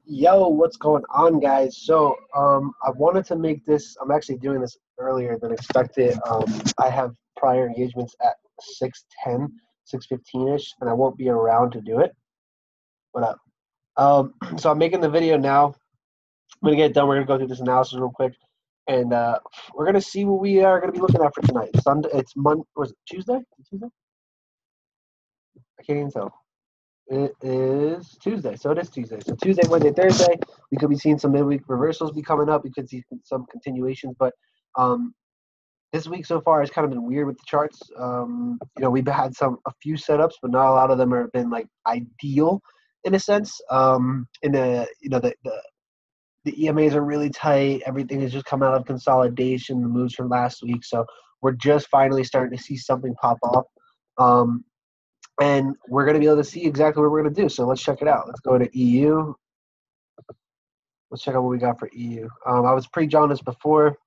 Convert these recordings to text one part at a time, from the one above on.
Yo, what's going on, guys? So, I wanted to make this. I'm actually doing this earlier than expected. I have prior engagements at 6:10, 6:15ish, and I won't be around to do it. What up? So I'm making the video now. I'm gonna get it done. We're gonna go through this analysis real quick, and we're gonna see what we are gonna be looking at for tonight. Sunday. It's Monday. Was it Tuesday? Tuesday? I can't even tell. It is Tuesday, so it is Tuesday. So Tuesday, Wednesday, Thursday, we could be seeing some midweek reversals be coming up. We could see some continuations, but this week so far has kind of been weird with the charts. We've had a few setups, but not a lot of them have been like ideal in a sense. The EMAs are really tight. Everything has just come out of consolidation, the moves from last week. So we're just finally starting to see something pop off. And we're going to be able to see exactly what we're going to do. So let's check it out. Let's go to EU. Let's check out what we got for EU. I was pre-John this before.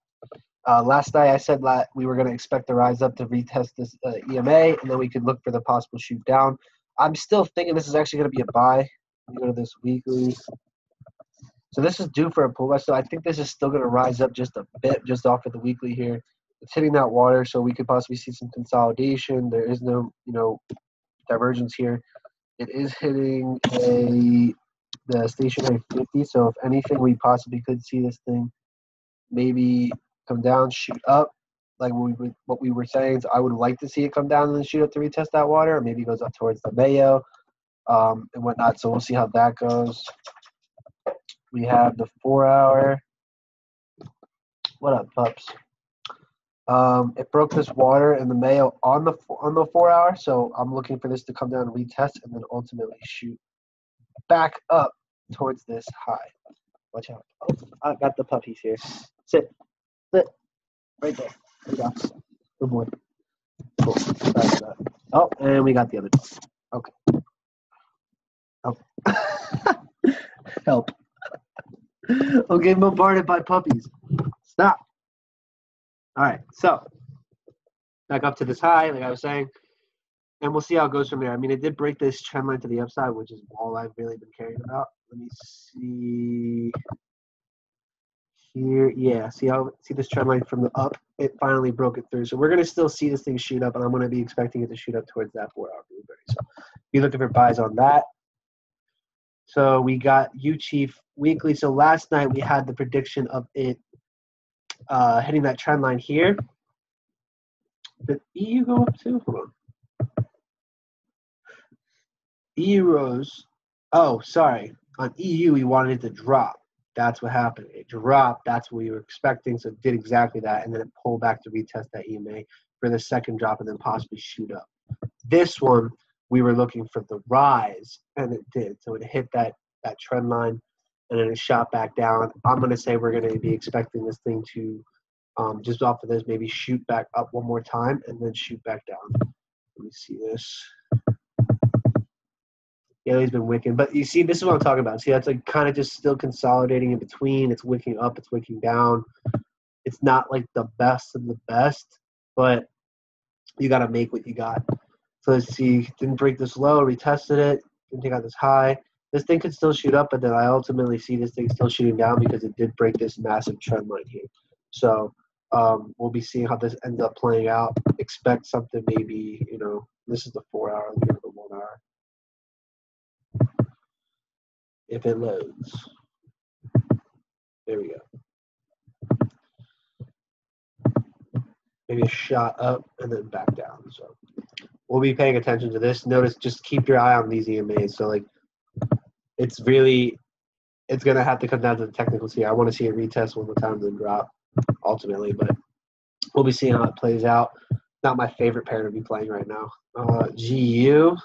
Last night I said that we were going to expect the rise up to retest this EMA, and then we could look for the possible shoot down. I'm still thinking this is actually going to be a buy. Let me go to this weekly. So this is due for a pullback. So I think this is still going to rise up just a bit, just off of the weekly here. It's hitting that water, so we could possibly see some consolidation. There is no, divergence here. It is hitting the stationary 50, so if anything, we possibly could see this thing maybe come down, shoot up, like what we were saying. So I would like to see it come down and then shoot up to retest that water, or maybe it goes up towards the Mayo and whatnot. So we'll see how that goes. We have the 4-hour. What up, pups? It broke this water in the Mayo on the 4-hour, so I'm looking for this to come down and retest and then ultimately shoot back up towards this high. Watch out. Oh, I got the puppies here. Sit. Right there. There you go. Good boy. Cool. Sorry for that. Oh, and we got the other dog. Okay. Oh. Help. I'm getting bombarded by puppies. Stop. All right, so back up to this high, like I was saying, and we'll see how it goes from there. I mean, it did break this trend line to the upside, which is all I've really been caring about. Let me see here. Yeah, see this trend line from the up? It finally broke it through. So we're going to still see this thing shoot up, and I'm going to be expecting it to shoot up towards that 4-hour blueberry. So be looking for buys on that. So we got U-Chief weekly. So last night we had the prediction of it hitting that trend line here. Did EU go up too? Hold on. EU rose. Oh, sorry. On EU, we wanted it to drop. That's what happened. It dropped. That's what we were expecting. So it did exactly that. And then it pulled back to retest that EMA for the second drop and then possibly shoot up. This one, we were looking for the rise, and it did. So it hit that trend line, and then it shot back down. I'm going to say we're going to be expecting this thing to just off of this, maybe shoot back up one more time and then shoot back down. Let me see this. Yeah, he's been wicking. But you see, this is what I'm talking about. See, that's like kind of just still consolidating in between. It's wicking up, it's wicking down. It's not like the best of the best, but you got to make what you got. So let's see. Didn't break this low, retested it, didn't take out this high. This thing could still shoot up, but then I ultimately see this thing still shooting down because it did break this massive trend line here. So we'll be seeing how this ends up playing out. Expect something maybe, this is the 4-hour, let's give it the 1-hour. If it loads. There we go. Maybe a shot up and then back down. So we'll be paying attention to this. Notice, just keep your eye on these EMAs. So like it's going to have to come down to the technicals here. I want to see a retest one more time and then drop ultimately, but we'll be seeing how it plays out. Not my favorite pair to be playing right now. GU,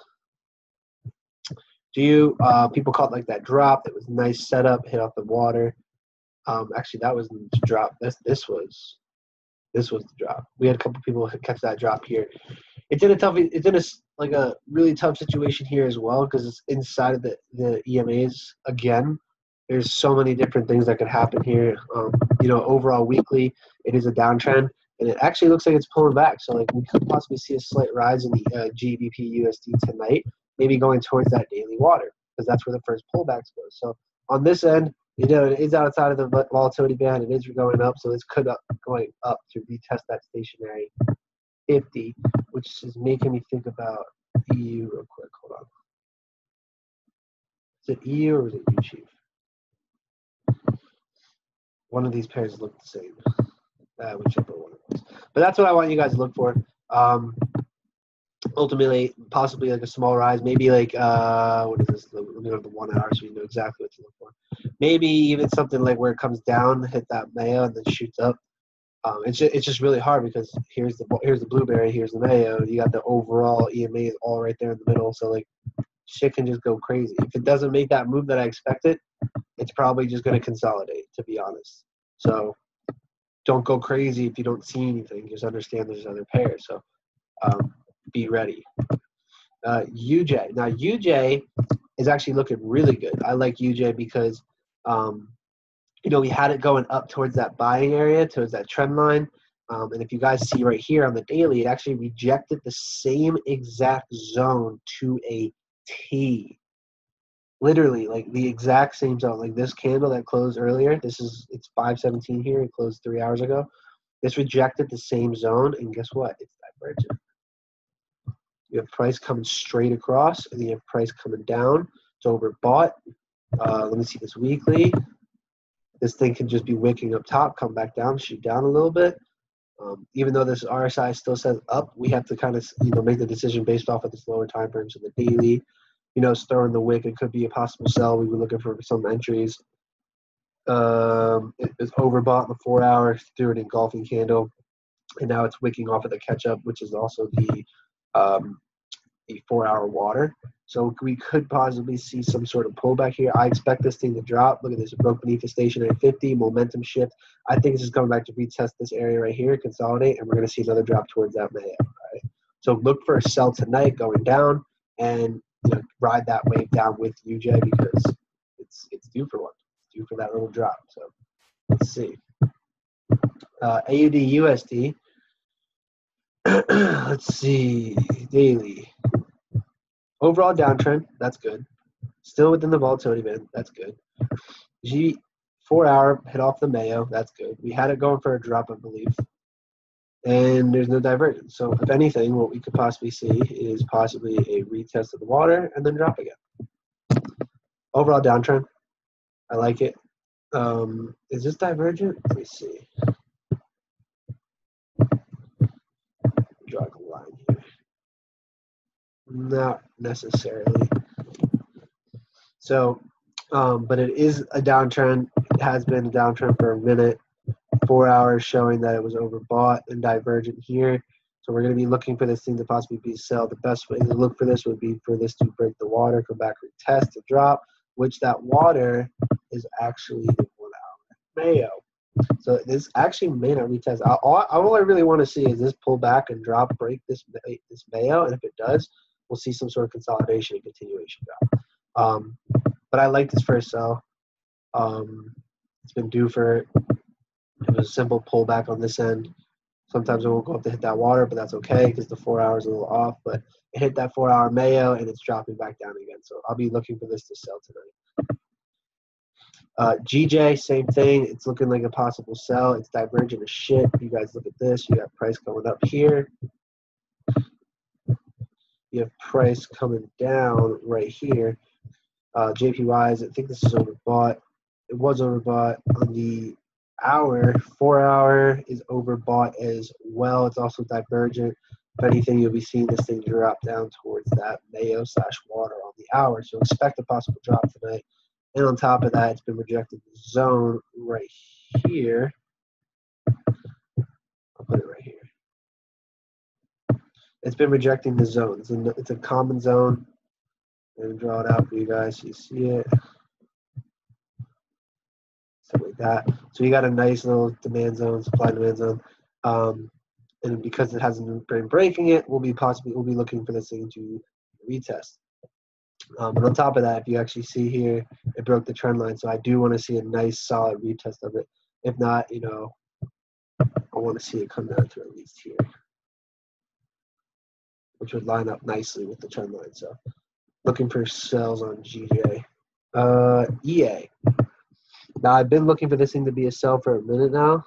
people caught like that drop. It was a nice setup, hit off the water. Actually, that was the drop. This was the drop. We had a couple people catch that drop here. It's in a really tough situation here as well because it's inside of the EMAs again. There's so many different things that could happen here. Overall weekly, it is a downtrend, and it actually looks like it's pulling back. So like we could possibly see a slight rise in the GBP USD tonight, maybe going towards that daily water because that's where the first pullbacks go. So on this end, you know, it is outside of the volatility band. It is going up, so this could going up to retest that stationary 50, which is making me think about EU real quick. Hold on. Is it EU or is it U Chief? One of these pairs look the same, whichever one it was. But that's what I want you guys to look for. Ultimately, possibly like a small rise, maybe like what is this? Let me go to the 1 hour so you know exactly what to look for. Maybe even something like where it comes down, hit that Mayo, and then shoots up. It's just really hard because here's the blueberry, here's the Mayo. You got the overall EMA all right there in the middle. So like shit can just go crazy. If it doesn't make that move that I expected, it's probably just going to consolidate, to be honest. So don't go crazy if you don't see anything. Just understand there's other pairs. So be ready. UJ. Now, UJ is actually looking really good. I like UJ because, you know, we had it going up towards that buying area, towards that trend line. And if you guys see right here on the daily, it actually rejected the same exact zone to a T. Literally, like the exact same zone. Like this candle that closed earlier, it's 5:17 here. It closed 3 hours ago. This rejected the same zone, and guess what? It's divergent. You have price coming straight across, and you have price coming down. It's overbought. Let me see this weekly. This thing can just be wicking up top, come back down, shoot down a little bit. Even though this RSI still says up, we have to kind of make the decision based off of this lower time frame. So the daily, is throwing the wick. It could be a possible sell. We were looking for some entries. It was overbought in the 4 hour, threw an engulfing candle, and now it's wicking off of the catch up, which is also the 4 hour water. So we could possibly see some sort of pullback here. I expect this thing to drop. Look at this. It broke beneath the stationary 50, momentum shift. I think this is coming back to retest this area right here, consolidate, and we're going to see another drop towards that Mayo. Right? So look for a sell tonight going down and ride that wave down with UJ because it's due for one. It's due for that little drop. So let's see. AUD USD. Let's see. Daily. Overall downtrend, that's good. Still within the volatility band, that's good. G 4 hour hit off the Mayo, that's good. We had it going for a drop, I believe. And there's no divergence. So if anything, what we could possibly see is possibly a retest of the water and then drop again. Overall downtrend, I like it. Is this divergent? Let me see. Draw a line here. Not necessarily. So, but it is a downtrend. It has been a downtrend for a minute. 4 hours showing that it was overbought and divergent here. So we're going to be looking for this thing to possibly be sell. The best way to look for this would be for this to break the water, come back, retest, to drop, which that water is actually the 1 hour Mayo. So this actually may not retest. All I really want to see is this pull back and drop, break this Mayo, and if it does, we'll see some sort of consolidation and continuation drop. But I like this first sell. It's been due for it. It was a simple pullback on this end. Sometimes it won't go up to hit that water, but that's okay because the 4 hours is a little off. But it hit that 4 hour Mayo and it's dropping back down again. So I'll be looking for this to sell tonight. GJ, same thing. It's looking like a possible sell. It's divergent as shit. You guys look at this. You got price going up here. You have price coming down right here. JPYs, I think this is overbought. It was overbought on the hour. 4 hour is overbought as well. It's also divergent. If anything, you'll be seeing this thing drop down towards that Mayo / water on the hour. So expect a possible drop tonight. And on top of that, it's been rejected the zone right here. I'll put it right here. It's been rejecting the zone. It's a common zone. I'm going to draw it out for you guys so you see it. Something like that. So you got a nice little demand zone, supply demand zone. And because it hasn't been breaking it, we'll be looking for this thing to retest. But on top of that, if you actually see here, it broke the trend line. So I do want to see a nice solid retest of it. If not, I want to see it come down to at least here, which would line up nicely with the trend line. So looking for sells on GJ. EA. Now, I've been looking for this thing to be a sell for a minute now.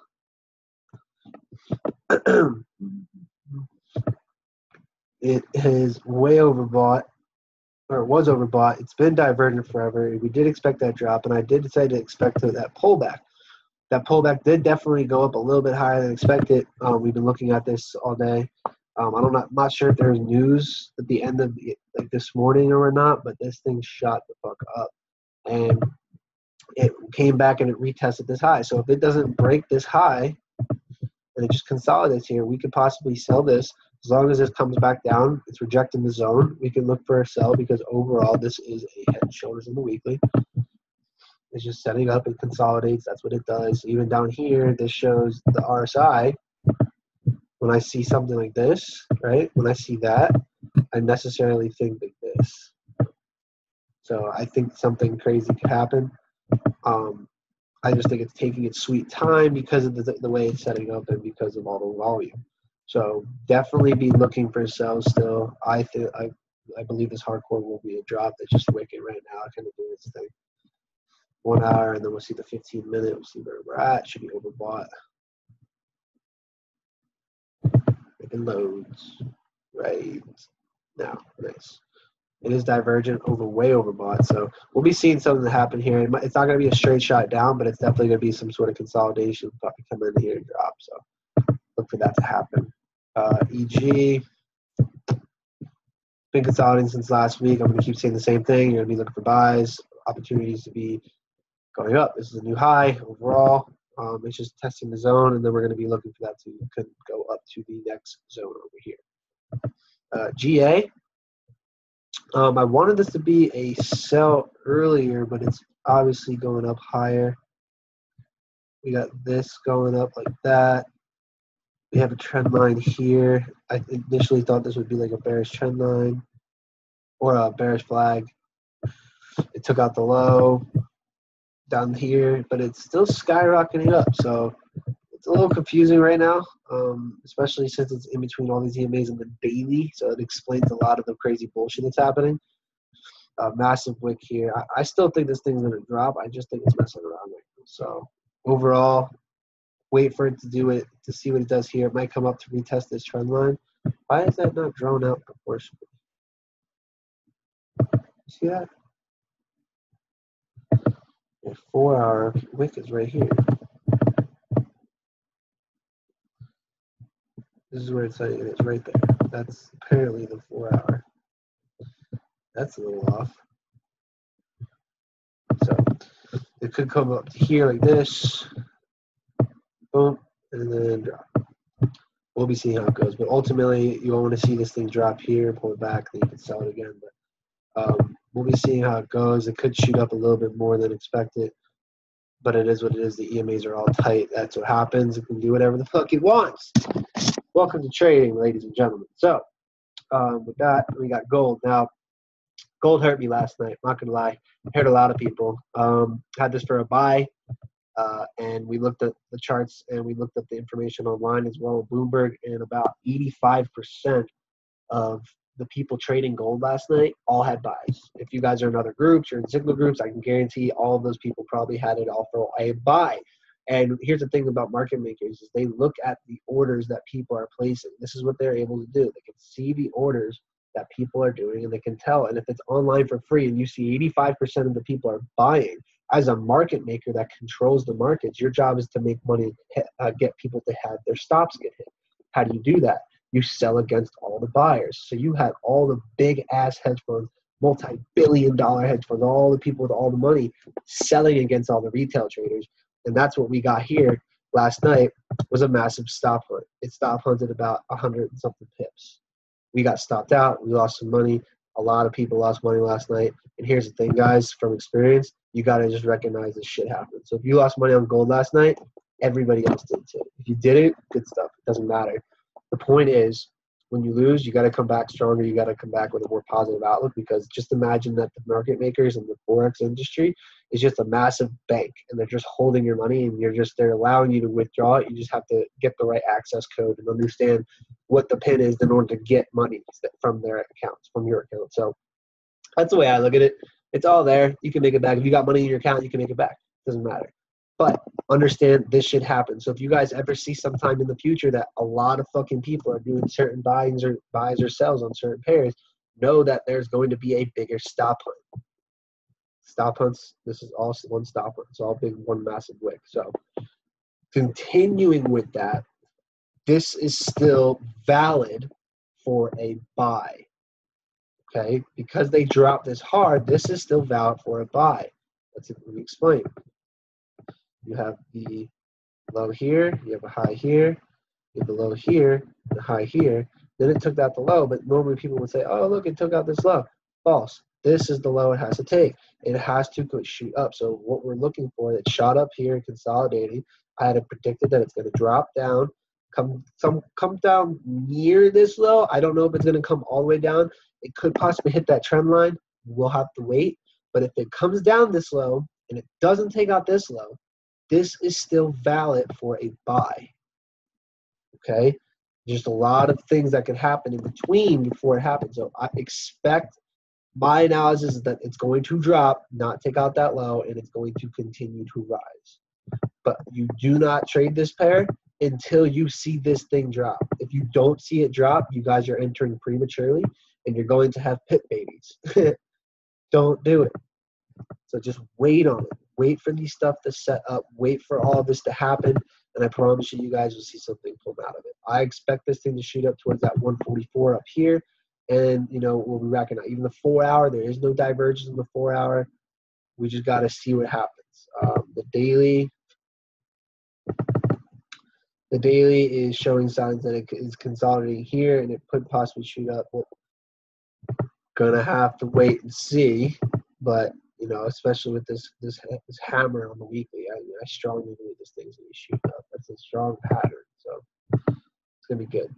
It is way overbought, or it was overbought. It's been divergent forever. We did expect that drop, and I did decide to expect that pullback. That pullback did definitely go up a little bit higher than expected. We've been looking at this all day. I'm not sure if there's news at the end of like this morning or not, but this thing shot the fuck up, and it came back and it retested this high. So if it doesn't break this high and it just consolidates here, we could possibly sell this. As long as this comes back down, it's rejecting the zone, we can look for a sell, because overall this is a head and shoulders in the weekly. It's just setting up and consolidates. That's what it does. Even down here, this shows the RSI. When I see something like this, right? When I see that, I necessarily think like this. So I think something crazy could happen. I just think it's taking its sweet time because of the way it's setting up and because of all the volume. So definitely be looking for sales still. I believe this hardcore will be a drop that's just wicked right now, kind of doing its thing. 1 hour, and then we'll see the 15-minute. We'll see where we're at. Should be overbought. Making loads right now. Nice. It is divergent, way overbought. So we'll be seeing something happen here. It's not going to be a straight shot down, but it's definitely going to be some sort of consolidation. Probably come in here and drop. So look for that to happen. EG. Been consolidating since last week. I'm going to keep saying the same thing. You're going to be looking for buys, opportunities to be going up. This is a new high overall. It's just testing the zone, and then we're going to be looking for that to go up to the next zone over here. GA. I wanted this to be a sell earlier, but it's obviously going up higher. We got this going up like that. We have a trend line here. I initially thought this would be like a bearish trend line or a bearish flag. It took out the low down here, but it's still skyrocketing up. So it's a little confusing right now, especially since it's in between all these EMAs and the daily. So it explains a lot of the crazy bullshit that's happening. Massive wick here. I still think this thing's going to drop. I just think it's messing around right now. So overall, wait for it to do it, to see what it does here. It might come up to retest this trend line. Why is that not drawn out proportionally? See that? The 4 hour wick is right here. This is where it's saying it is, right there. That's apparently the 4 hour. That's a little off. So it could come up to here like this. Boom, and then drop. We'll be seeing how it goes. But ultimately, you want to see this thing drop here, pull it back, then you can sell it again. But we'll be seeing how it goes. It could shoot up a little bit more than expected. But it is what it is. The EMAs are all tight. That's what happens. It can do whatever the fuck it wants. Welcome to trading, ladies and gentlemen. So with that, we got gold. Now, gold hurt me last night. I'm not going to lie. I hurt a lot of people. Had this for a buy. And we looked at the charts and we looked at the information online as well. Bloomberg, and about 85% of the people trading gold last night all had buys. If you guys are in other groups, you're in single groups, I can guarantee all of those people probably had it all for a buy. And here's the thing about market makers is they look at the orders that people are placing. This is what they're able to do. They can see the orders that people are doing, and they can tell. And if it's online for free and you see 85% of the people are buying, as a market maker that controls the markets, your job is to make money, get people to have their stops get hit. How do you do that? You sell against all the buyers. So you had all the big ass hedge funds, multi-billion-dollar hedge funds, all the people with all the money selling against all the retail traders. And that's what we got here last night, was a massive stop hunt. It stop hunted about 100 and something pips. We got stopped out. We lost some money. A lot of people lost money last night. And here's the thing, guys, from experience, you got to just recognize this shit happens. So if you lost money on gold last night, everybody else did too. If you didn't, good stuff. It doesn't matter. The point is, when you lose, you got to come back stronger. You got to come back with a more positive outlook, because just imagine that the market makers and the Forex industry is just a massive bank, and they're just holding your money, and they're allowing you to withdraw it. You just have to get the right access code and understand what the pin is in order to get money from their accounts, from your account. So that's the way I look at it. It's all there. You can make it back. If you got money in your account, you can make it back. It doesn't matter. But understand this should happen. So if you guys ever see sometime in the future that a lot of fucking people are doing certain buys or sells on certain pairs, know that there's going to be a bigger stop hunt. Stop hunts, this is all one stop hunt. It's all big, one massive wick. So continuing with that, this is still valid for a buy. Okay, because they dropped this hard, this is still valid for a buy. Let me explain. You have the low here, you have a high here, you have the low here, the high here. Then it took out the low, but normally people would say, oh, look, it took out this low. False. This is the low it has to take. It has to shoot up. So what we're looking for, it shot up here, consolidating. I had predicted that it's going to drop down, come down near this low. I don't know if it's going to come all the way down. It could possibly hit that trend line. We'll have to wait. But if it comes down this low and it doesn't take out this low, this is still valid for a buy. Okay? Just a lot of things that could happen in between before it happens. So I expect, my analysis is that it's going to drop, not take out that low, and it's going to continue to rise. But you do not trade this pair until you see this thing drop. If you don't see it drop, you guys are entering prematurely, and you're going to have pit babies. Don't do it. So just wait on it. Wait for these stuff to set up. Wait for all this to happen. And I promise you, you guys will see something come out of it. I expect this thing to shoot up towards that 144 up here. And, you know, we'll be racking out. Even the 4 hour, there is no divergence in the 4 hour. We just got to see what happens. The daily is showing signs that it is consolidating here, and it could possibly shoot up. We're going to have to wait and see. But, you know, especially with this hammer on the weekly, I strongly believe this thing's going to shoot up. That's a strong pattern. So it's going to be good.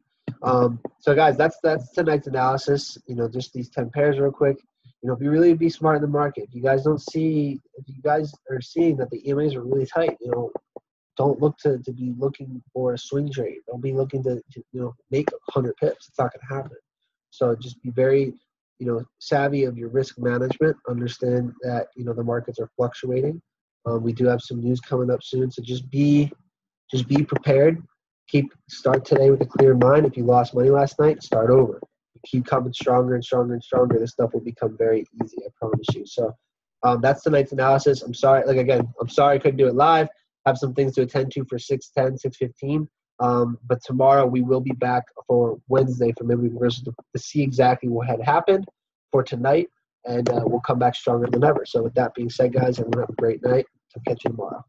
So guys, that's tonight's analysis. You know, just these 10 pairs real quick. You know, if you really be smart in the market, if you guys are seeing that the EMAs are really tight, you know, don't look to be looking for a swing trade. Don't be looking to you know, make 100 pips. It's not going to happen. So just be very, you know, savvy of your risk management. Understand that, you know, the markets are fluctuating. We do have some news coming up soon, so just be prepared. Start today with a clear mind. If you lost money last night, start over. You keep coming stronger and stronger and stronger. This stuff will become very easy, I promise you. So that's tonight's analysis. I'm sorry. I'm sorry I couldn't do it live. I have some things to attend to for 6:10, 6:15. But tomorrow we will be back for Wednesday for midweek reversals to see exactly what had happened for tonight, and we'll come back stronger than ever. So with that being said, guys, everyone have a great night. I'll catch you tomorrow.